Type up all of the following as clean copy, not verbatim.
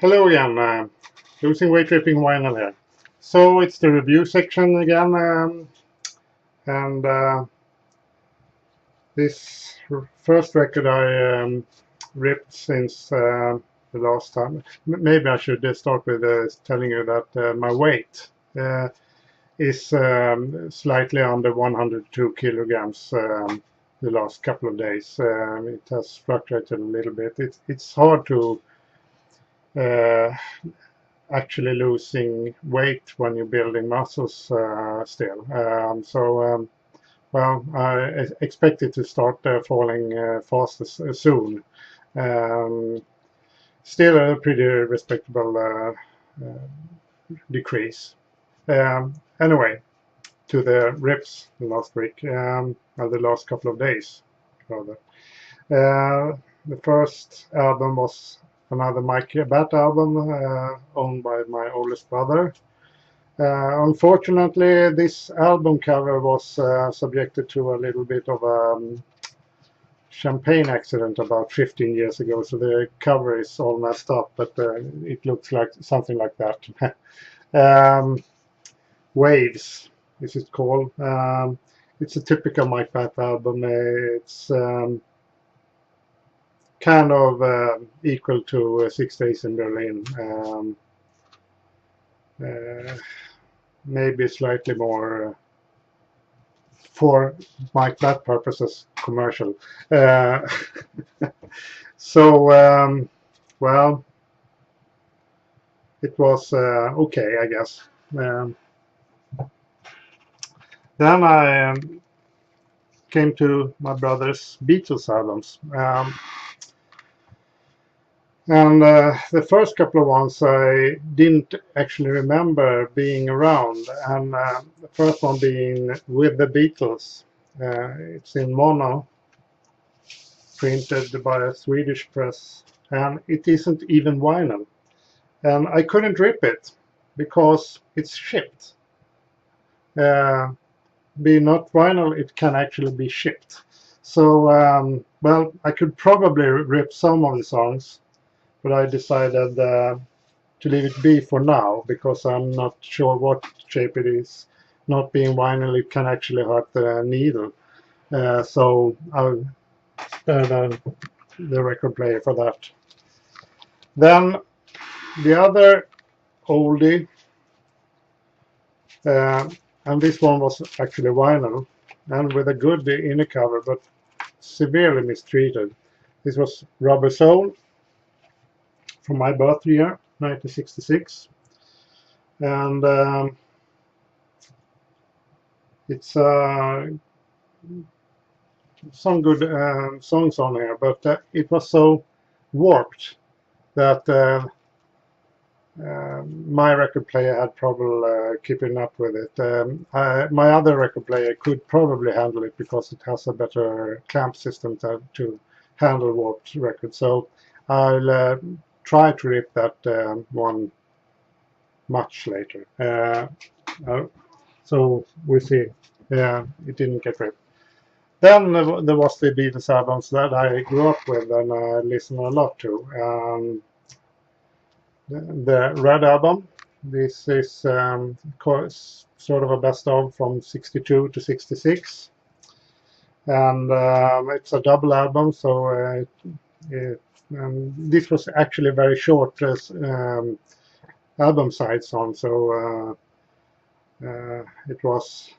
Hello again, losing weight ripping vinyl here. So it's the review section again, and this first record I ripped since the last time. Maybe I should start with telling you that my weight is slightly under 102 kilograms the last couple of days. It has fluctuated a little bit. It's hard to actually losing weight when you're building muscles still. Well, I expect it to start falling fast soon. Um, Still a pretty respectable decrease. Anyway, to the rips last week, or the last couple of days, rather. The first album was another Mike Bat album owned by my oldest brother. Unfortunately, this album cover was subjected to a little bit of a champagne accident about 15 years ago, so the cover is all messed up, but it looks like something like that. Waves, is it called? It's a typical Mike Bat album. It's kind of equal to 6 Days in Berlin. Maybe slightly more for Mike Bat purposes commercial. So well, it was okay, I guess. Then I came to my brother's Beatles albums. And the first couple of ones I didn't actually remember being around, and the first one being With the Beatles. It's in mono, printed by a Swedish press, and it isn't even vinyl. And I couldn't rip it because it's shipped. Being not vinyl, it can actually be shipped. So, well, I could probably rip some of the songs, but I decided to leave it be for now because I'm not sure what shape it is. Not being vinyl, it can actually hurt the needle. So I'll spare the record player for that. Then the other oldie, and this one was actually vinyl and with a good inner cover, but severely mistreated. This was Rubber Soul from my birth year, 1966, and it's some good songs on here, but it was so warped that my record player had trouble keeping up with it. My other record player could probably handle it because it has a better clamp system to handle warped records. So I'll try to rip that one much later. So we'll see. It didn't get ripped. Then there was the Beatles albums that I grew up with and I listened a lot to. The Red album, this is sort of a best of from 62 to 66. And it's a double album, so this was actually a very short album side song, so it was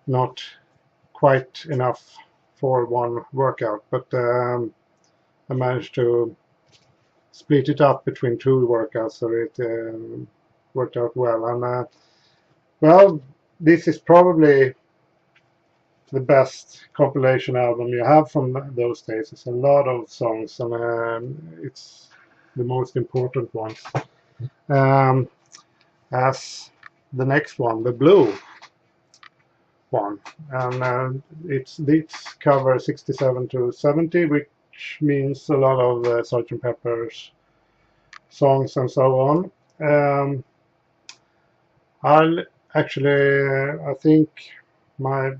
not quite enough for one workout, but I managed to split it up between two workouts, so it worked out well. And well, this is probably the best compilation album you have from those days. It's a lot of songs, and it's the most important ones. As the next one, the Blue one, and it's cover 67 to 70, which means a lot of Sgt. Pepper's songs and so on. I'll actually, I think my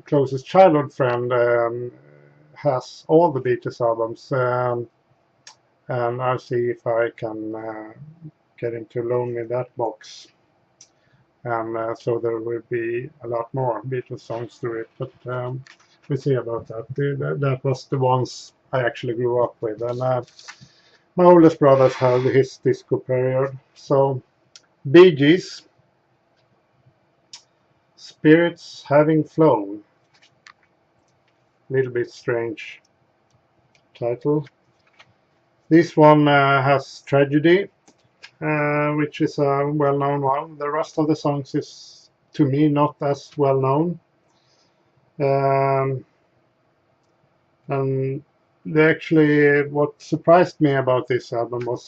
closest childhood friend has all the Beatles albums. and I'll see if I can get him to loan me that box. And so there will be a lot more Beatles songs to it, but we'll see about that. That was the ones I actually grew up with, and my oldest brother had his disco period. So, Bee Gees, Spirits Having Flown. Little bit strange title. This one has Tragedy, which is a well-known one. The rest of the songs is, to me, not as well-known. And what surprised me about this album was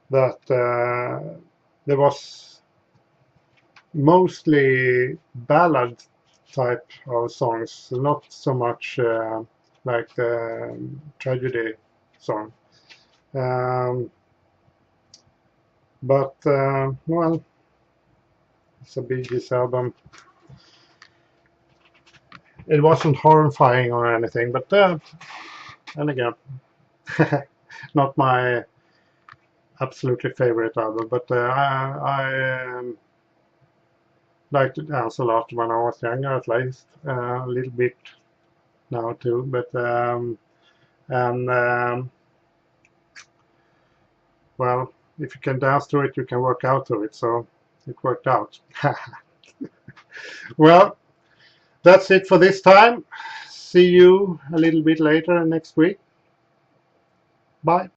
that there was mostly ballad type of songs, not so much like the Tragedy song. But well, it's a Bee Gees album. It wasn't horrifying or anything, but and again, not my absolutely favorite album, but I liked to dance a lot when I was younger, at least a little bit now too. But and well, if you can dance to it, you can work out to it. So it worked out. Well, that's it for this time. See you a little bit later next week. Bye.